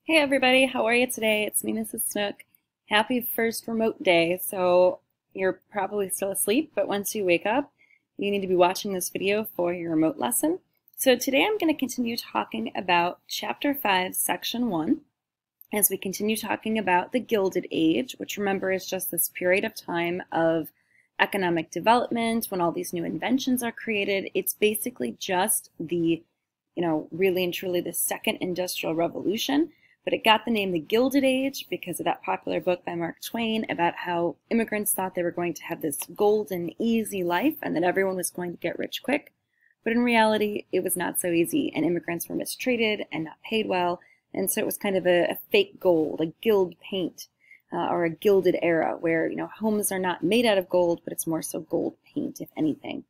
Hey everybody, how are you today? It's me, Mrs. Snook. Happy first remote day. So you're probably still asleep, but once you wake up, you need to be watching this video for your remote lesson. So today I'm going to continue talking about Chapter 5, Section 1, as we continue talking about the Gilded Age, which remember is just this period of time of economic development when all these new inventions are created. It's basically just the, really and truly the second industrial revolution. But it got the name The Gilded Age because of that popular book by Mark Twain about how immigrants thought they were going to have this golden, easy life and that everyone was going to get rich quick. But in reality, it was not so easy, and immigrants were mistreated and not paid well, and so it was kind of a fake gold, a gild paint, or a gilded era where, homes are not made out of gold, but it's more so gold paint, if anything.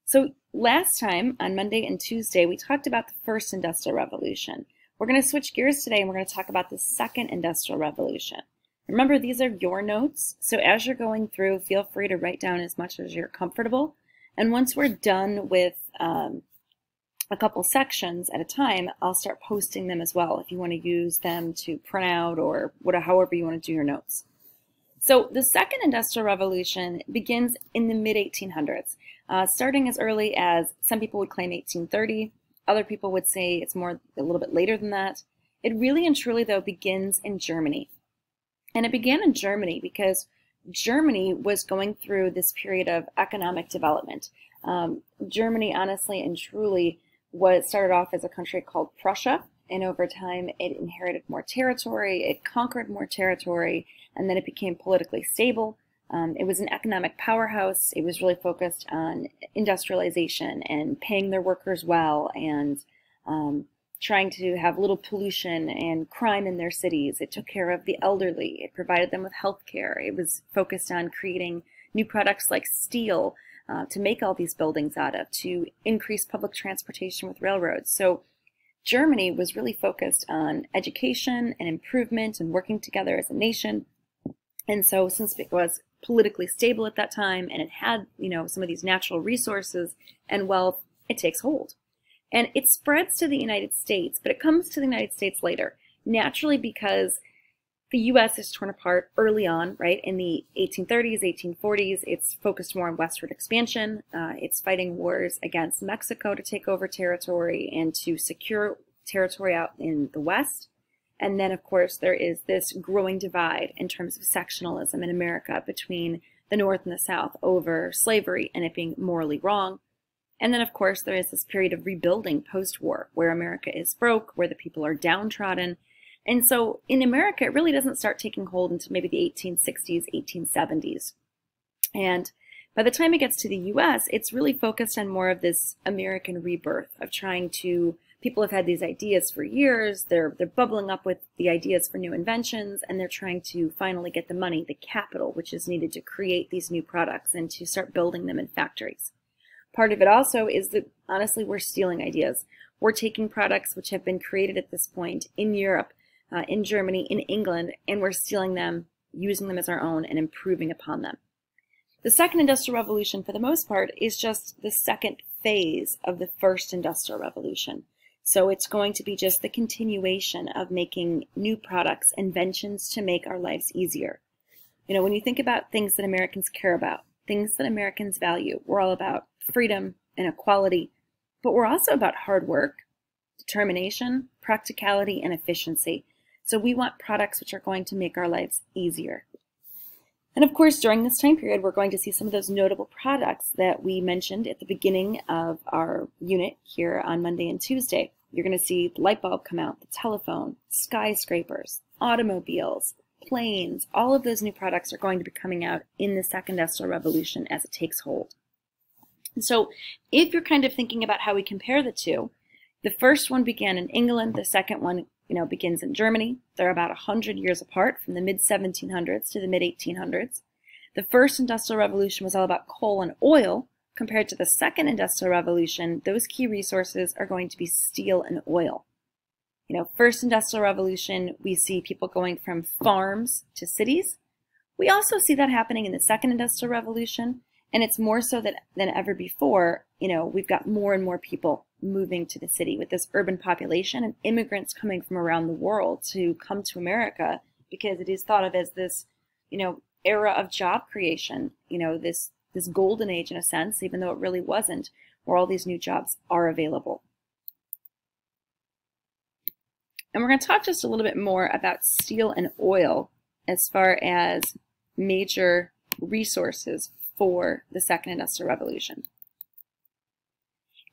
So last time, on Monday and Tuesday, we talked about the first industrial revolution. We're going to switch gears today and we're going to talk about the second industrial revolution. Remember, these are your notes, so as you're going through, feel free to write down as much as you're comfortable. And once we're done with a couple sections at a time, I'll start posting them as well if you want to use them to print out or however you want to do your notes. So the second industrial revolution begins in the mid-1800s, starting as early as some people would claim 1830. Other people would say it's a little bit later than that. It really and truly, though, begins in Germany. And it began in Germany because Germany was going through this period of economic development. Germany, honestly and truly, started off as a country called Prussia, and over time it inherited more territory, it conquered more territory, and then it became politically stable. It was an economic powerhouse. It was really focused on industrialization and paying their workers well and trying to have little pollution and crime in their cities. It took care of the elderly. It provided them with health care. It was focused on creating new products like steel to make all these buildings out of, to increase public transportation with railroads. So Germany was really focused on education and improvement and working together as a nation. And so since it was politically stable at that time and it had, some of these natural resources and wealth, it takes hold. And it spreads to the United States, but it comes to the United States later, naturally because the U.S. is torn apart early on, right? In the 1830s, 1840s, it's focused more on westward expansion. It's fighting wars against Mexico to take over territory and to secure territory out in the West. And then, of course, there is this growing divide in terms of sectionalism in America between the North and the South over slavery and it being morally wrong. And then, of course, there is this period of rebuilding post-war where America is broke, where the people are downtrodden. And so in America, it really doesn't start taking hold until maybe the 1860s, 1870s. And by the time it gets to the U.S., it's really focused on more of this American rebirth of trying to people have had these ideas for years, they're bubbling up with the ideas for new inventions, and they're trying to finally get the money, the capital, which is needed to create these new products and to start building them in factories. Part of it also is that, honestly, we're stealing ideas. We're taking products which have been created at this point in Europe, in Germany, in England, and we're stealing them, using them as our own, and improving upon them. The second industrial revolution, for the most part, is just the second phase of the first industrial revolution. So it's going to be just the continuation of making new products, inventions to make our lives easier. When you think about things that Americans care about, things that Americans value, we're all about freedom and equality, but we're also about hard work, determination, practicality, and efficiency. So we want products which are going to make our lives easier. And of course, during this time period, we're going to see some of those notable products that we mentioned at the beginning of our unit here on Monday and Tuesday. You're going to see the light bulb come out, the telephone, skyscrapers, automobiles, planes. All of those new products are going to be coming out in the second industrial revolution as it takes hold. And so if you're kind of thinking about how we compare the two, the first one began in England, the second one begins in Germany. They're about 100 years apart, from the mid-1700s to the mid-1800s. The first industrial revolution was all about coal and oil. Compared to the second industrial revolution, those key resources are going to be steel and oil. First industrial revolution, we see people going from farms to cities. We also see that happening in the second industrial revolution. And it's more so than ever before, we've got more and more people moving to the city with this urban population and immigrants coming from around the world to come to America because it is thought of as this, era of job creation, this golden age in a sense, even though it really wasn't, where all these new jobs are available. And we're going to talk just a little bit more about steel and oil as far as major resources for the second industrial revolution.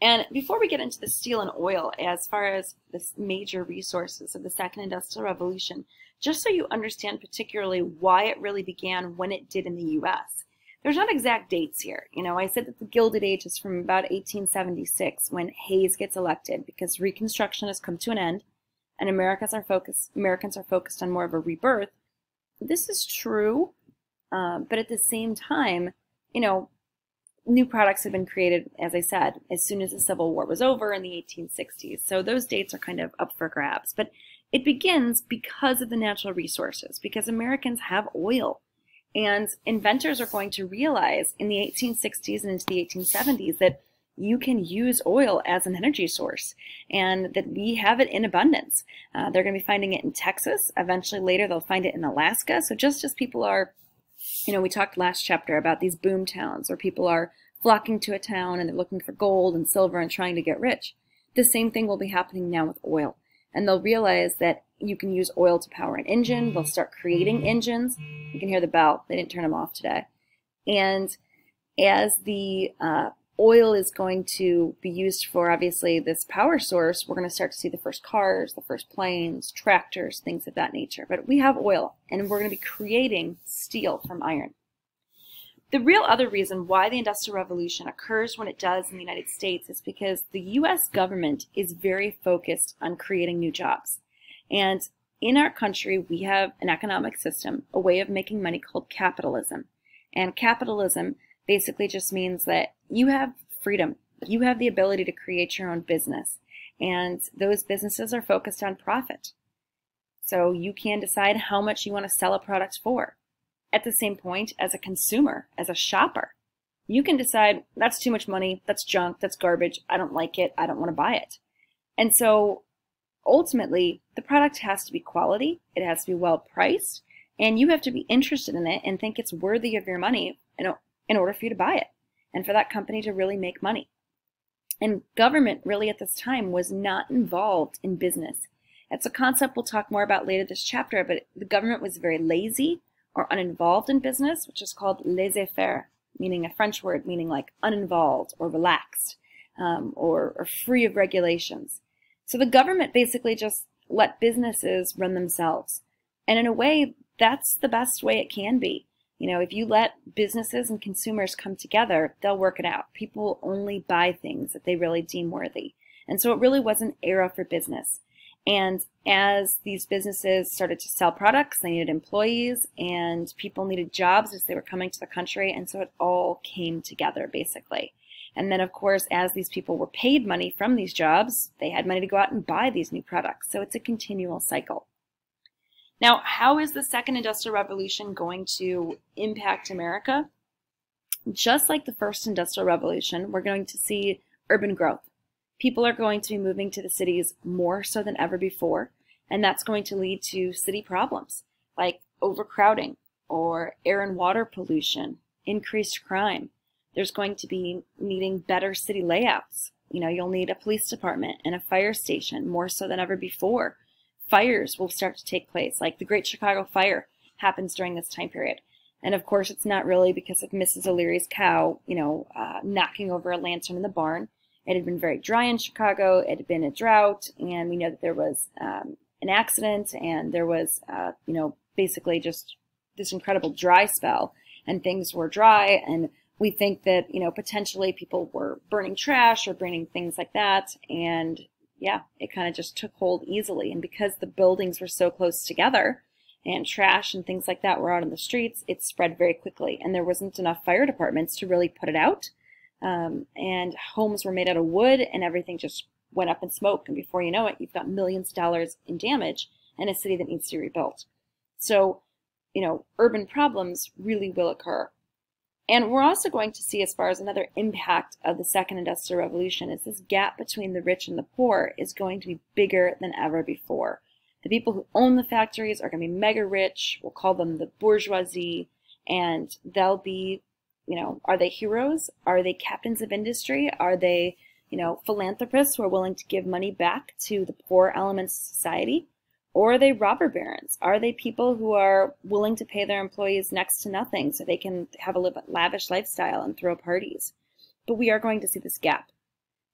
And before we get into the steel and oil as far as the major resources of the second industrial revolution, just so you understand particularly why it really began when it did in the US. There's not exact dates here. I said that the Gilded Age is from about 1876 when Hayes gets elected because Reconstruction has come to an end and Americans are focused on more of a rebirth. This is true, but at the same time, new products had been created, as I said, as soon as the Civil War was over in the 1860s. So those dates are kind of up for grabs. But it begins because of the natural resources, because Americans have oil. And inventors are going to realize in the 1860s and into the 1870s that you can use oil as an energy source and that we have it in abundance. They're going to be finding it in Texas. Eventually later they'll find it in Alaska. So just as people are, we talked last chapter about these boom towns where people are flocking to a town and they're looking for gold and silver and trying to get rich. The same thing will be happening now with oil. And they'll realize that you can use oil to power an engine. They'll start creating engines. You can hear the bell. They didn't turn them off today. And as the oil is going to be used for, obviously, this power source, we're going to start to see the first cars, the first planes, tractors, things of that nature. But we have oil, and we're going to be creating steel from iron. The real other reason why the Industrial Revolution occurs when it does in the United States is because the U.S. government is very focused on creating new jobs. And in our country, we have an economic system, a way of making money called capitalism. And capitalism basically just means that you have freedom. You have the ability to create your own business. And those businesses are focused on profit. So you can decide how much you want to sell a product for. At the same point, as a consumer, as a shopper, you can decide that's too much money, that's junk, that's garbage, I don't like it, I don't want to buy it. And so ultimately, the product has to be quality, it has to be well priced, and you have to be interested in it and think it's worthy of your money in order for you to buy it and for that company to really make money. And government really at this time was not involved in business. It's a concept we'll talk more about later this chapter, but the government was very lazy or uninvolved in business, which is called laissez-faire, meaning a French word meaning like uninvolved or relaxed or free of regulations. So the government basically just let businesses run themselves. And in a way, that's the best way it can be. If you let businesses and consumers come together, they'll work it out. People only buy things that they really deem worthy. And so it really was an era for business. And as these businesses started to sell products, they needed employees and people needed jobs as they were coming to the country. And so it all came together, basically. And then, of course, as these people were paid money from these jobs, they had money to go out and buy these new products. So it's a continual cycle. Now, how is the second industrial revolution going to impact America? Just like the first industrial revolution, we're going to see urban growth. People are going to be moving to the cities more so than ever before, and that's going to lead to city problems like overcrowding or air and water pollution, increased crime. There's going to be needing better city layouts. You'll need a police department and a fire station more so than ever before. Fires will start to take place, like the Great Chicago Fire happens during this time period. And of course, it's not really because of Mrs. O'Leary's cow, knocking over a lantern in the barn. It had been very dry in Chicago. It had been a drought, and we know that there was an accident, and there was, basically just this incredible dry spell, and things were dry, and we think that, potentially people were burning trash or burning things like that, and yeah, it kind of just took hold easily. And because the buildings were so close together and trash and things like that were out on the streets, it spread very quickly, and there wasn't enough fire departments to really put it out. And homes were made out of wood and everything just went up in smoke. And before you know it, you've got millions of dollars in damage in a city that needs to be rebuilt. So, urban problems really will occur. And we're also going to see, as far as another impact of the second industrial revolution, is this gap between the rich and the poor is going to be bigger than ever before. The people who own the factories are going to be mega rich. We'll call them the bourgeoisie, and they'll be, are they heroes? Are they captains of industry? Are they, philanthropists who are willing to give money back to the poor elements of society? Or are they robber barons? Are they people who are willing to pay their employees next to nothing so they can have a lavish lifestyle and throw parties? But we are going to see this gap,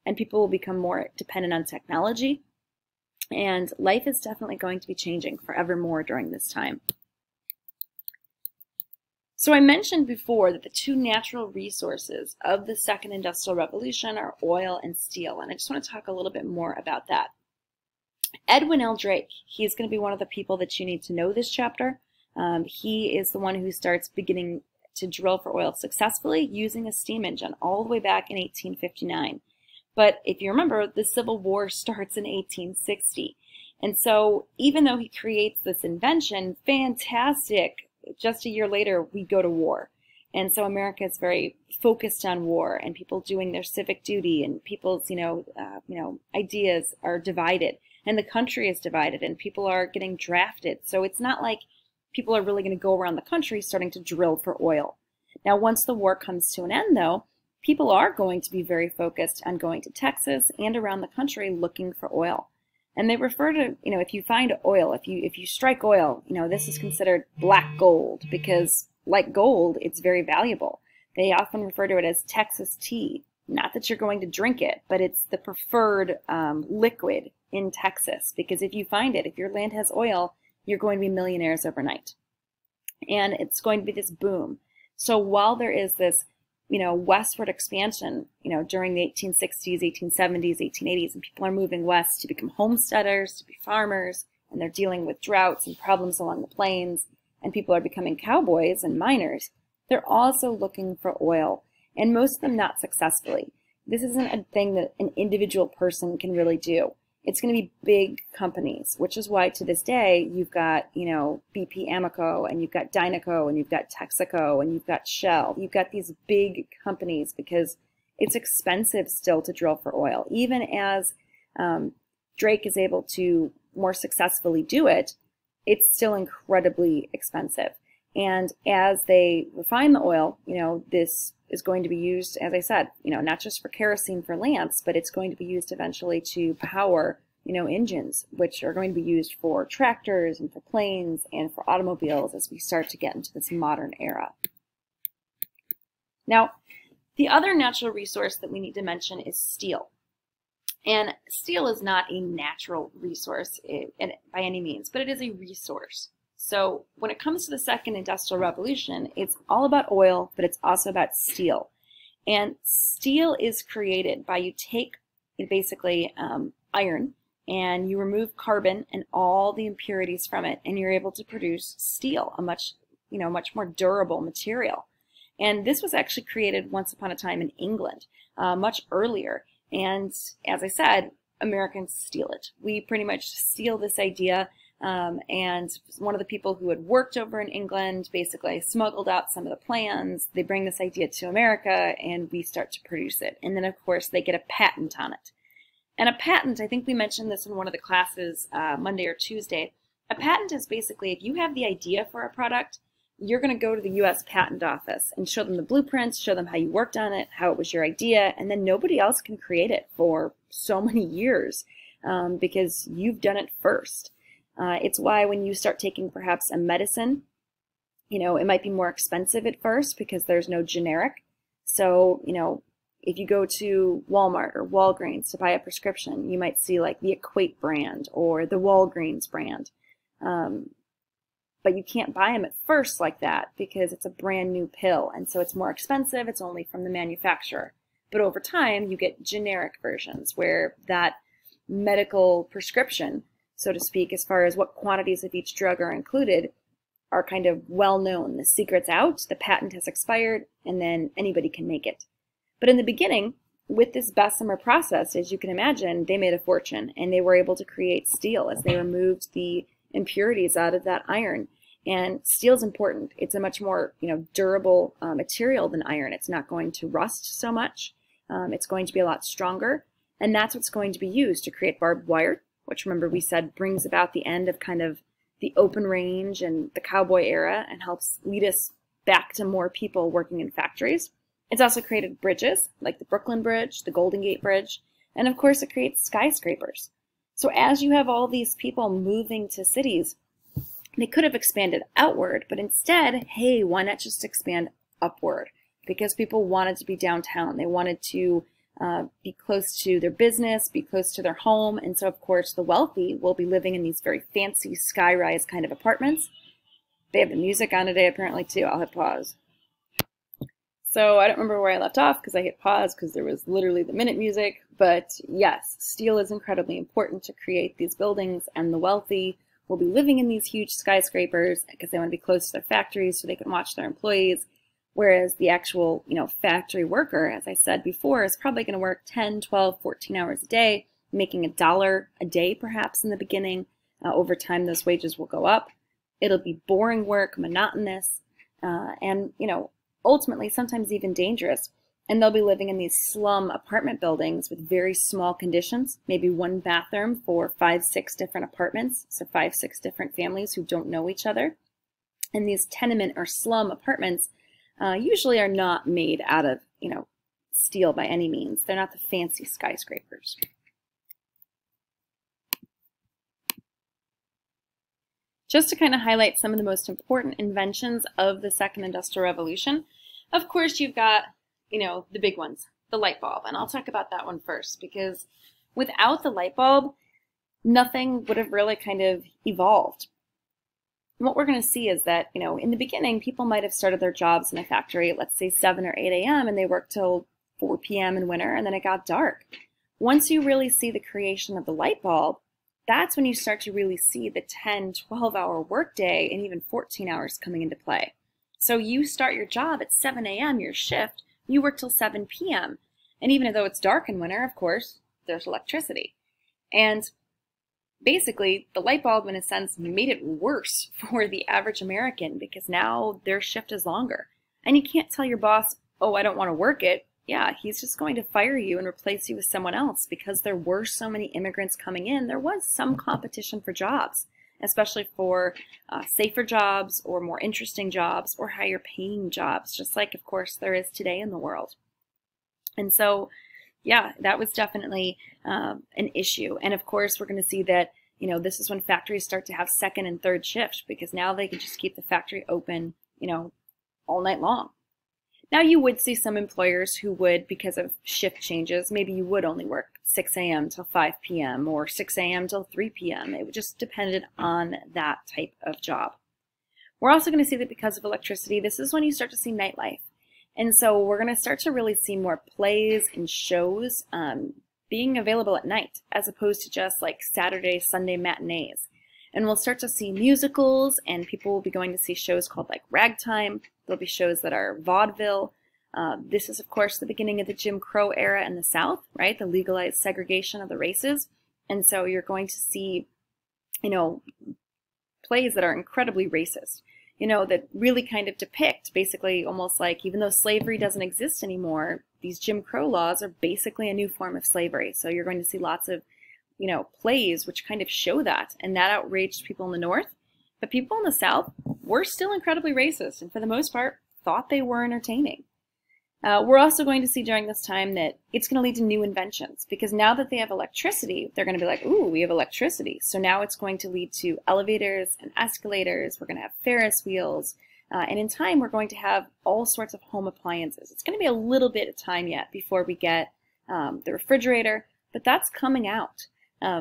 and people will become more dependent on technology, and life is definitely going to be changing forevermore during this time. So I mentioned before that the two natural resources of the second industrial revolution are oil and steel, and I just want to talk a little bit more about that. Edwin L. Drake, he's going to be one of the people that you need to know this chapter. He is the one who starts beginning to drill for oil successfully using a steam engine all the way back in 1859. But if you remember, the Civil War starts in 1860. And so even though he creates this invention, fantastic, just a year later we go to war. And so America is very focused on war and people doing their civic duty, and people's ideas are divided. And the country is divided, and people are getting drafted. So it's not like people are really going to go around the country starting to drill for oil. Now, once the war comes to an end, though, people are going to be very focused on going to Texas and around the country looking for oil. And they refer to, if you find oil, if you strike oil, this is considered black gold because, like gold, it's very valuable. They often refer to it as Texas tea. Not that you're going to drink it, but it's the preferred liquid in Texas, because if you find it, if your land has oil, you're going to be millionaires overnight. And it's going to be this boom. So while there is this, westward expansion, during the 1860s, 1870s, 1880s, and people are moving west to become homesteaders, to be farmers, and they're dealing with droughts and problems along the plains, and people are becoming cowboys and miners, they're also looking for oil, and most of them not successfully. This isn't a thing that an individual person can really do. It's going to be big companies, which is why to this day you've got, BP Amoco, and you've got Dynaco, and you've got Texaco, and you've got Shell. You've got these big companies because it's expensive still to drill for oil. Even as Drake is able to more successfully do it, it's still incredibly expensive. And as they refine the oil, this is going to be used, as I said, not just for kerosene for lamps, but it's going to be used eventually to power, engines, which are going to be used for tractors and for planes and for automobiles as we start to get into this modern era. Now, the other natural resource that we need to mention is steel. And steel is not a natural resource by any means, but it is a resource. So when it comes to the second industrial revolution, it's all about oil, but it's also about steel. And steel is created by you take basically iron and you remove carbon and all the impurities from it, and you're able to produce steel, a much more durable material. And this was actually created once upon a time in England, much earlier. And as I said, Americans steal it. We pretty much steal this idea. And one of the people who had worked over in England basically smuggled out some of the plans. They bring this idea to America, and we start to produce it. And then, of course, they get a patent on it. And a patent, I think we mentioned this in one of the classes Monday or Tuesday. A patent is basically, if you have the idea for a product, you're going to go to the U.S. Patent Office and show them the blueprints, show them how you worked on it, how it was your idea, and then nobody else can create it for so many years because you've done it first. It's why when you start taking perhaps a medicine, it might be more expensive at first because there's no generic. So, if you go to Walmart or Walgreens to buy a prescription, you might see like the Equate brand or the Walgreens brand. But you can't buy them at first like that because it's a brand new pill. And so it's more expensive. It's only from the manufacturer. But over time, you get generic versions where that medical prescription, so to speak, as far as what quantities of each drug are included, are kind of well known. The secret's out, the patent has expired, and then anybody can make it. But in the beginning, with this Bessemer process, as you can imagine, they made a fortune, and they were able to create steel as they removed the impurities out of that iron. And steel is important. It's a much more, durable material than iron. It's not going to rust so much. It's going to be a lot stronger. And that's what's going to be used to create barbed wire, which, remember, we said brings about the end of kind of the open range and the cowboy era and helps lead us back to more people working in factories. It's also created bridges, like the Brooklyn Bridge, the Golden Gate Bridge, and of course it creates skyscrapers. So as you have all these people moving to cities, they could have expanded outward, but instead, hey, why not just expand upward? Because people wanted to be downtown. They wanted to be close to their business, be close to their home, and so of course the wealthy will be living in these very fancy skyrise kind of apartments. They have the music on today apparently too. I'll hit pause. So I don't remember where I left off because I hit pause because there was literally the minute music. But yes, steel is incredibly important to create these buildings, and the wealthy will be living in these huge skyscrapers because they want to be close to their factories so they can watch their employees. Whereas the actual, factory worker, as I said before, is probably going to work 10, 12, 14 hours a day, making $1 a day perhaps in the beginning. Over time, those wages will go up. It'll be boring work, monotonous, and, ultimately sometimes even dangerous. And they'll be living in these slum apartment buildings with very small conditions, maybe one bathroom for 5, 6 different apartments, so 5, 6 different families who don't know each other. And these tenement or slum apartments usually are not made out of, steel by any means. They're not the fancy skyscrapers. Just to kind of highlight some of the most important inventions of the Second Industrial Revolution, of course you've got, the big ones, the light bulb. And I'll talk about that one first because without the light bulb, nothing would have really kind of evolved. And what we're going to see is that, in the beginning, people might have started their jobs in a factory at, let's say, 7 or 8 a.m. and they worked till 4 p.m. in winter, and then it got dark. Once you really see the creation of the light bulb, that's when you start to really see the 10, 12-hour workday and even 14 hours coming into play. So you start your job at 7 a.m., your shift, you work till 7 p.m. And even though it's dark in winter, of course, there's electricity. And basically, the light bulb, in a sense, made it worse for the average American because now their shift is longer. And you can't tell your boss, oh, I don't want to work it. Yeah, he's just going to fire you and replace you with someone else because there were so many immigrants coming in. There was some competition for jobs, especially for safer jobs or more interesting jobs or higher paying jobs, just like, of course, there is today in the world. And so, yeah, that was definitely an issue. And of course, we're going to see that, this is when factories start to have second and third shift because now they can just keep the factory open, all night long. Now you would see some employers who would, because of shift changes, maybe you would only work 6 a.m. till 5 p.m. or 6 a.m. till 3 p.m. It just depended on that type of job. We're also going to see that because of electricity, this is when you start to see nightlife. And so we're going to start to really see more plays and shows being available at night as opposed to just like Saturday, Sunday matinees. And we'll start to see musicals, and people will be going to see shows called like Ragtime. There'll be shows that are vaudeville. This is, of course, the beginning of the Jim Crow era in the South, right? The legalized segregation of the races. And so you're going to see, plays that are incredibly racist, that really kind of depict basically almost like, even though slavery doesn't exist anymore, these Jim Crow laws are basically a new form of slavery. So you're going to see lots of plays which kind of show that, and that outraged people in the North. But people in the South were still incredibly racist, and for the most part, thought they were entertaining. We're also going to see during this time that it's going to lead to new inventions, because now that they have electricity, they're going to be like, ooh, we have electricity. So now it's going to lead to elevators and escalators. We're going to have Ferris wheels. And in time, we're going to have all sorts of home appliances. It's going to be a little bit of time yet before we get the refrigerator, but that's coming out.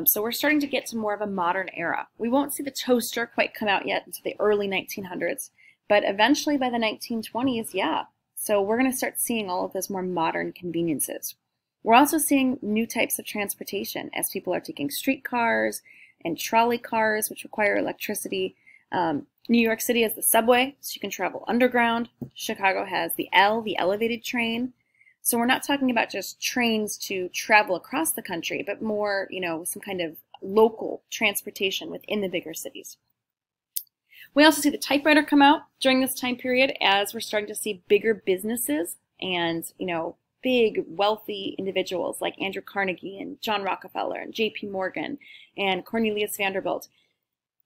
So we're starting to get to more of a modern era. We won't see the toaster quite come out yet until the early 1900s, but eventually by the 1920s, yeah. So we're going to start seeing all of those more modern conveniences. We're also seeing new types of transportation as people are taking streetcars and trolley cars, which require electricity. New York City has the subway, so you can travel underground. Chicago has the elevated train. So we're not talking about just trains to travel across the country, but more, some kind of local transportation within the bigger cities. We also see the typewriter come out during this time period as we're starting to see bigger businesses and, big wealthy individuals like Andrew Carnegie and John Rockefeller and J.P. Morgan and Cornelius Vanderbilt.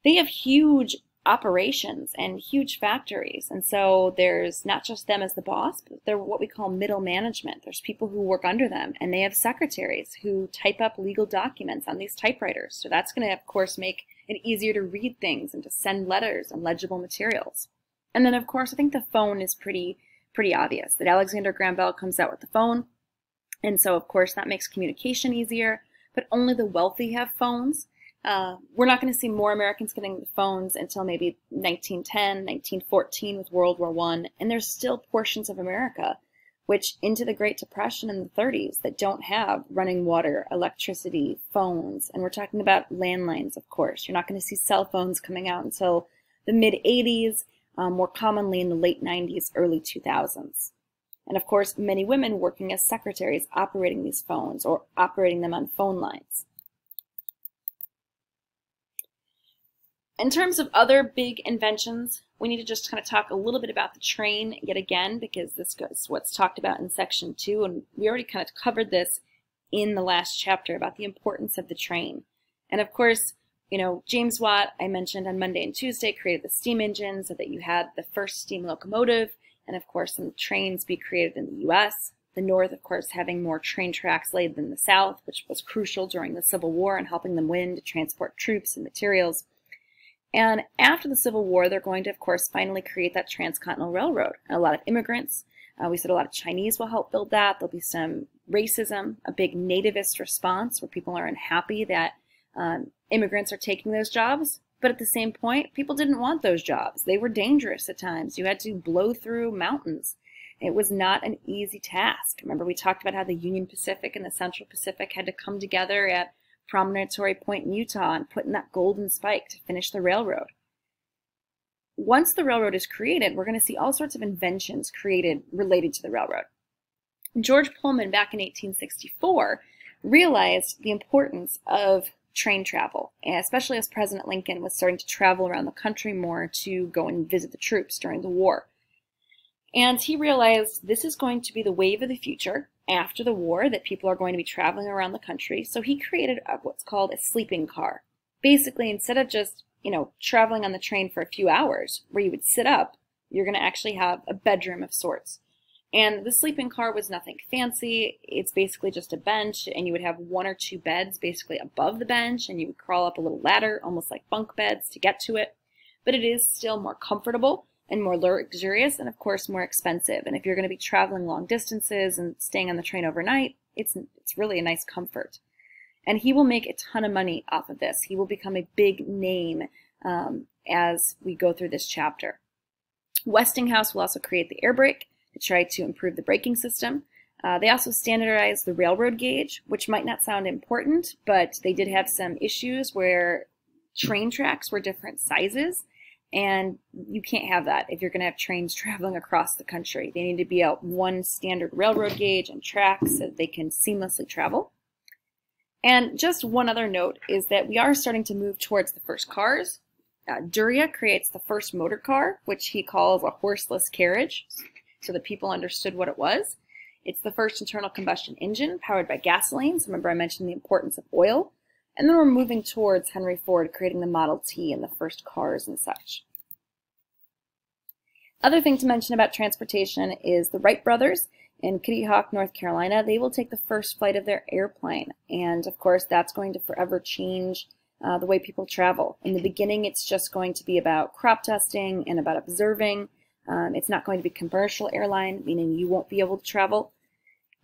They have huge operations and huge factories. And so there's not just them as the boss, but they're what we call middle management. There's people who work under them, and they have secretaries who type up legal documents on these typewriters. So that's going to, of course, make it easier to read things and to send letters and legible materials. And then, of course, I think the phone is pretty obvious that Alexander Graham Bell comes out with the phone. And so, of course, that makes communication easier, but only the wealthy have phones. We're not going to see more Americans getting phones until maybe 1910, 1914 with World War I. And there's still portions of America, which into the Great Depression in the 30s, that don't have running water, electricity, phones. And we're talking about landlines, of course. You're not going to see cell phones coming out until the mid-80s, more commonly in the late 90s, early 2000s. And of course, many women working as secretaries operating these phones or operating them on phone lines. In terms of other big inventions, we need to just kind of talk a little bit about the train yet again, because this is what's talked about in section 2, and we already kind of covered this in the last chapter about the importance of the train. And of course, James Watt, I mentioned on Monday and Tuesday, created the steam engine so that you had the first steam locomotive, and of course some trains be created in the U.S. The North, of course, having more train tracks laid than the South, which was crucial during the Civil War and helping them win to transport troops and materials. And after the Civil War, they're going to, of course, finally create that transcontinental railroad. And a lot of immigrants, we said a lot of Chinese will help build that. There'll be some racism, a big nativist response where people are unhappy that immigrants are taking those jobs. But at the same point, people didn't want those jobs. They were dangerous at times. You had to blow through mountains. It was not an easy task. Remember, we talked about how the Union Pacific and the Central Pacific had to come together at Promontory Point in Utah and put in that golden spike to finish the railroad. Once the railroad is created, we're going to see all sorts of inventions created related to the railroad. George Pullman, back in 1864, realized the importance of train travel, especially as President Lincoln was starting to travel around the country more to go and visit the troops during the war. And he realized this is going to be the wave of the future after the war, that people are going to be traveling around the country. So he created what's called a sleeping car. Basically, instead of just, traveling on the train for a few hours where you would sit up, you're going to actually have a bedroom of sorts. And the sleeping car was nothing fancy. It's basically just a bench, and you would have 1 or 2 beds basically above the bench, and you would crawl up a little ladder, almost like bunk beds, to get to it. But it is still more comfortable and more luxurious, and of course more expensive. And if you're going to be traveling long distances and staying on the train overnight, it's really a nice comfort. And he will make a ton of money off of this. He will become a big name as we go through this chapter. Westinghouse will also create the air brake to try to improve the braking system. They also standardized the railroad gauge, which might not sound important, but they did have some issues where train tracks were different sizes. And you can't have that if you're going to have trains traveling across the country. They need to be out one standard railroad gauge and tracks so that they can seamlessly travel. And just one other note is that we are starting to move towards the first cars. Duryea creates the first motor car, which he calls a horseless carriage, so that people understood what it was. It's the first internal combustion engine powered by gasoline. So remember I mentioned the importance of oil. And then we're moving towards Henry Ford creating the Model T and the first cars and such. Other thing to mention about transportation is the Wright brothers in Kitty Hawk, North Carolina. They will take the first flight of their airplane. And of course, that's going to forever change the way people travel. In the beginning, it's just going to be about crop dusting and about observing. It's not going to be commercial airline, meaning you won't be able to travel.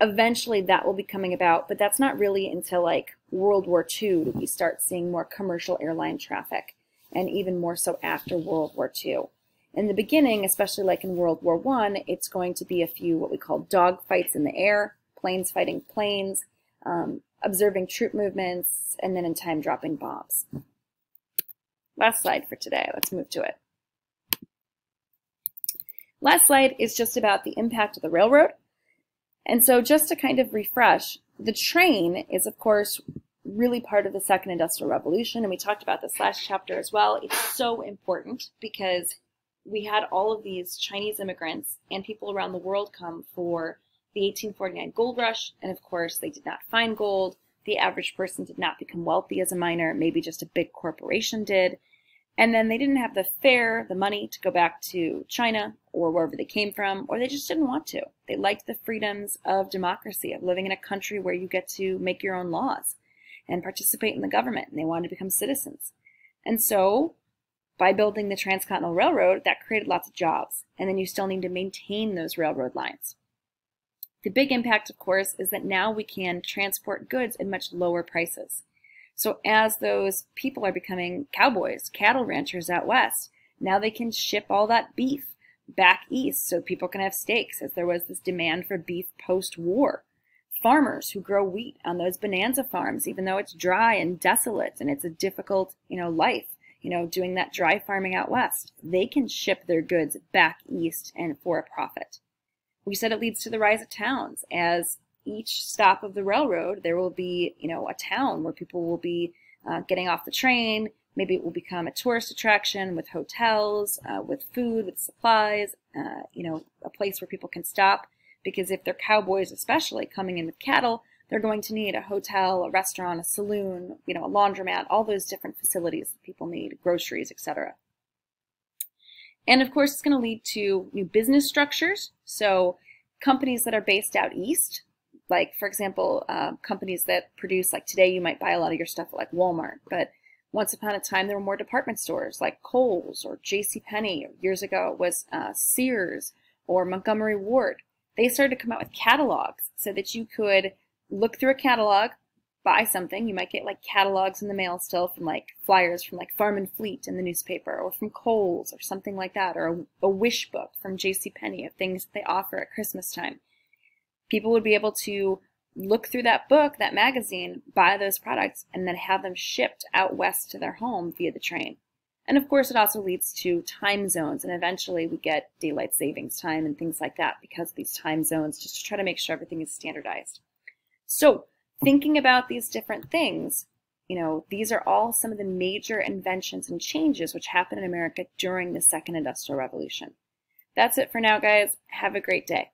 Eventually that will be coming about, but that's not really until like World War II that we start seeing more commercial airline traffic, and even more so after World War II. In the beginning, especially like in World War I, it's going to be a few what we call dog fights in the air, planes fighting planes, observing troop movements, and then in time dropping bombs. Last slide for today. Let's move to it. Last slide is just about the impact of the railroad. And so just to kind of refresh, the train is, of course, really part of the second industrial revolution, and we talked about this last chapter as well. It's so important because we had all of these Chinese immigrants and people around the world come for the 1849 gold rush, and of course they did not find gold. The average person did not become wealthy as a miner, maybe just a big corporation did. And then they didn't have the money to go back to China or wherever they came from, or they just didn't want to. They liked the freedoms of democracy, of living in a country where you get to make your own laws and participate in the government, and they wanted to become citizens. And so by building the Transcontinental Railroad, that created lots of jobs, and then you still need to maintain those railroad lines. The big impact, of course, is that now we can transport goods at much lower prices. So as those people are becoming cowboys, cattle ranchers out west, now they can ship all that beef back east so people can have steaks, as there was this demand for beef post-war. Farmers who grow wheat on those bonanza farms, even though it's dry and desolate and it's a difficult, life, doing that dry farming out west, they can ship their goods back east and for a profit. We said it leads to the rise of towns. As each stop of the railroad, there will be, a town where people will be getting off the train. Maybe it will become a tourist attraction with hotels, with food, with supplies, a place where people can stop. Because if they're cowboys, especially coming in with cattle, they're going to need a hotel, a restaurant, a saloon, a laundromat, all those different facilities that people need, groceries, etc. And of course, it's going to lead to new business structures. So companies that are based out east, like, for example, companies that produce, like today you might buy a lot of your stuff at like Walmart, but once upon a time there were more department stores like Kohl's or JCPenney. Years ago it was Sears or Montgomery Ward. They started to come out with catalogs so that you could look through a catalog, buy something. You might get like catalogs in the mail still from like flyers from like Farm and Fleet in the newspaper, or from Kohl's or something like that, or a wish book from JCPenney of things that they offer at Christmas time. People would be able to look through that book, that magazine, buy those products, and then have them shipped out west to their home via the train. And of course, it also leads to time zones, and eventually we get daylight savings time and things like that because of these time zones, just to try to make sure everything is standardized. So thinking about these different things, these are all some of the major inventions and changes which happened in America during the Second Industrial Revolution. That's it for now, guys. Have a great day.